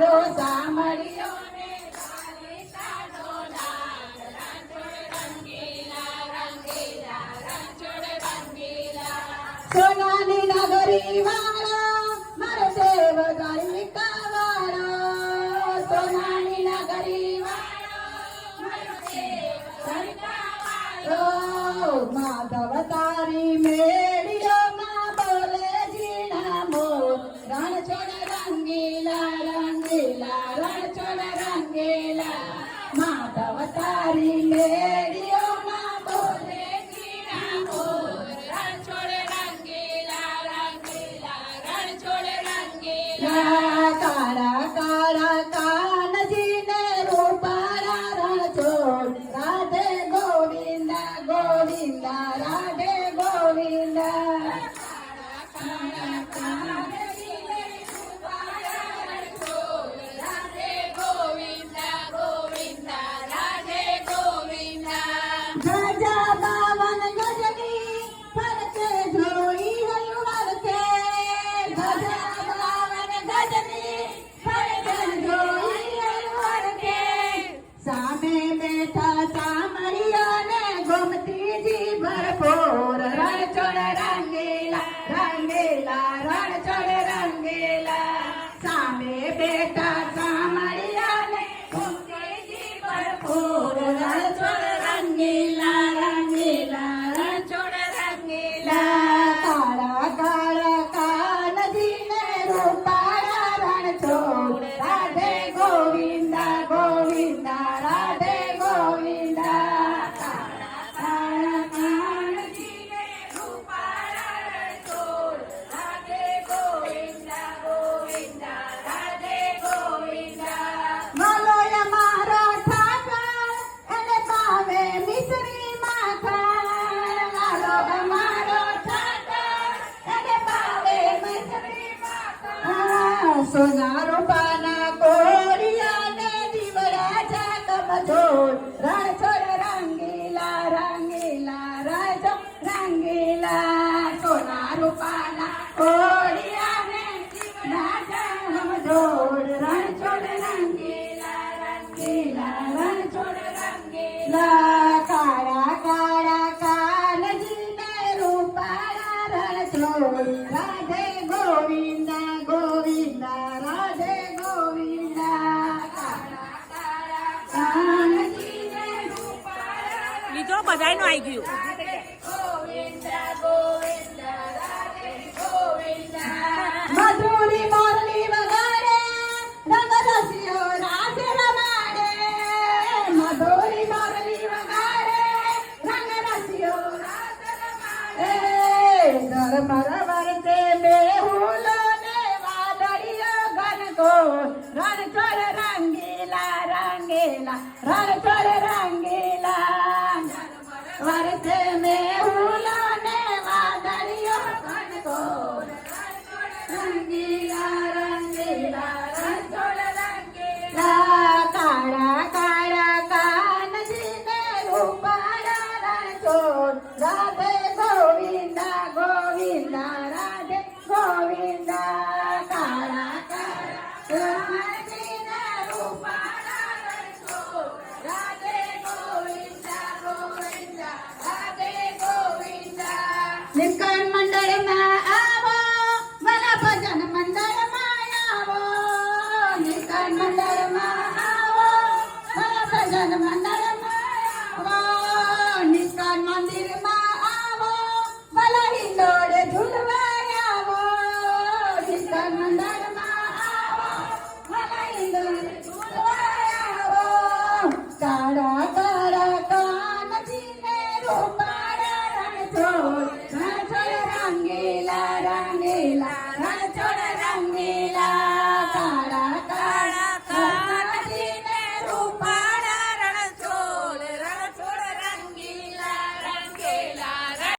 મારો સામળિયો સોનાની નગરી વાળો મારો દેવ દ્વારિકા વાળો સોનાની નગરી વાળો મારો દેવ દ્વારિકા વાળો માધવ તારી મેળીઓ માં બોલે જીણા મોર રણ છોડ રંગીલા રંગીલા રણ છોડ રંગીલા માધવ તારી મેળીઓ માં બોલે જીણા મોર રણ છોડ કાળા કાળા કાનજીને રૂપાળા રણછોડ રાધે ગોવિંદા ગોવિંદા રાધે ગોવિંદા કાળા કાળા કાનજીને રૂપાળા રણછોડ રાધે ગોવિંદા ગોવિંદા રાધે ગોવિંદા ગજા બાવન ગજની ફરકે જોઈ હયું વરસે ગજા સામે બેઠા સામળિયાને ગોમતીજી ભરપૂર રણછોડ રંગીલા રંગીલા રણછોડ રંગીલા સામે બેઠા સામળિયાને ગોમતીજી ભરપૂર રણછોડ રંગીલા રંગીલા રણછોડ રંગીલા કાળા કાળા કાનજીને રૂપાળા રણછોડ રાધે ગોવિંદા ગોવિંદા રાધે ગોવિંદા કાળા કાળા કાનજીને રૂપાળા રણછોડ રાધે ગોવિંદા ગોવિંદા રાધે ગોવિંદા મલોય મારો ઠાકર એને પાવે મિશ્રી માખણ મલોય મારો ઠાકર એને પાવે મિશ્રી માખણ સોના રૂપાના કોરિયાને દીવડા જાગમજોડ રણછોડ રંગીલા રંગીલા રણછોડ રંગીલા સોના રૂપાના કોરિયાને દીવડા જાગમજોડ રણછોડ રંગીલા રંગીલા રણછોડ રંગીલા કાળા કાળા કાનજીને રૂપાળા રણછોડ રાધે ગોવિંદા ગોવિંદા રાધે ગોવિંદા કાળા કાળા કાનજીને રૂપાળા લીધો બધાયનું આવી ગયું ગોવિંદા ગોવિંદા રાધે ગોવિંદા મધુરી મોરલી વગાડે રંગ રસિયો રાધે રમાડે મધુરી મોરલી વગાડે રંગ રસિયો રાધે રમાડે ધર્મર વર્તે મેહુલો ને વાદળિયો ગનકો રણછોડ રંગીલા રંગીલા રણછોડ રંગીલા વર્તે મેહુલો ને વાદળિયો ગનકો રંગીલા રંગીલા રણછોડ રંગીલા કાળા કાળા કાનજીને રૂપાળા રણછોડ રાધે ગોવિંદા ગોવિંદા રાધે ગોવિંદા કાળા કાળા કાનજીને રૂપાળા રણછોડ રાધે ગોવિંદા ગોવિંદા રાધે ગોવિંદા નિષ્કાળ મંડળમાં આવો ભલા ભજન મંડળમાં આવો નિષ્કાળ મંડળમાં આવો ભલા ભજન મંડળમાં આવો નિષ્કાળ મંદિરમાં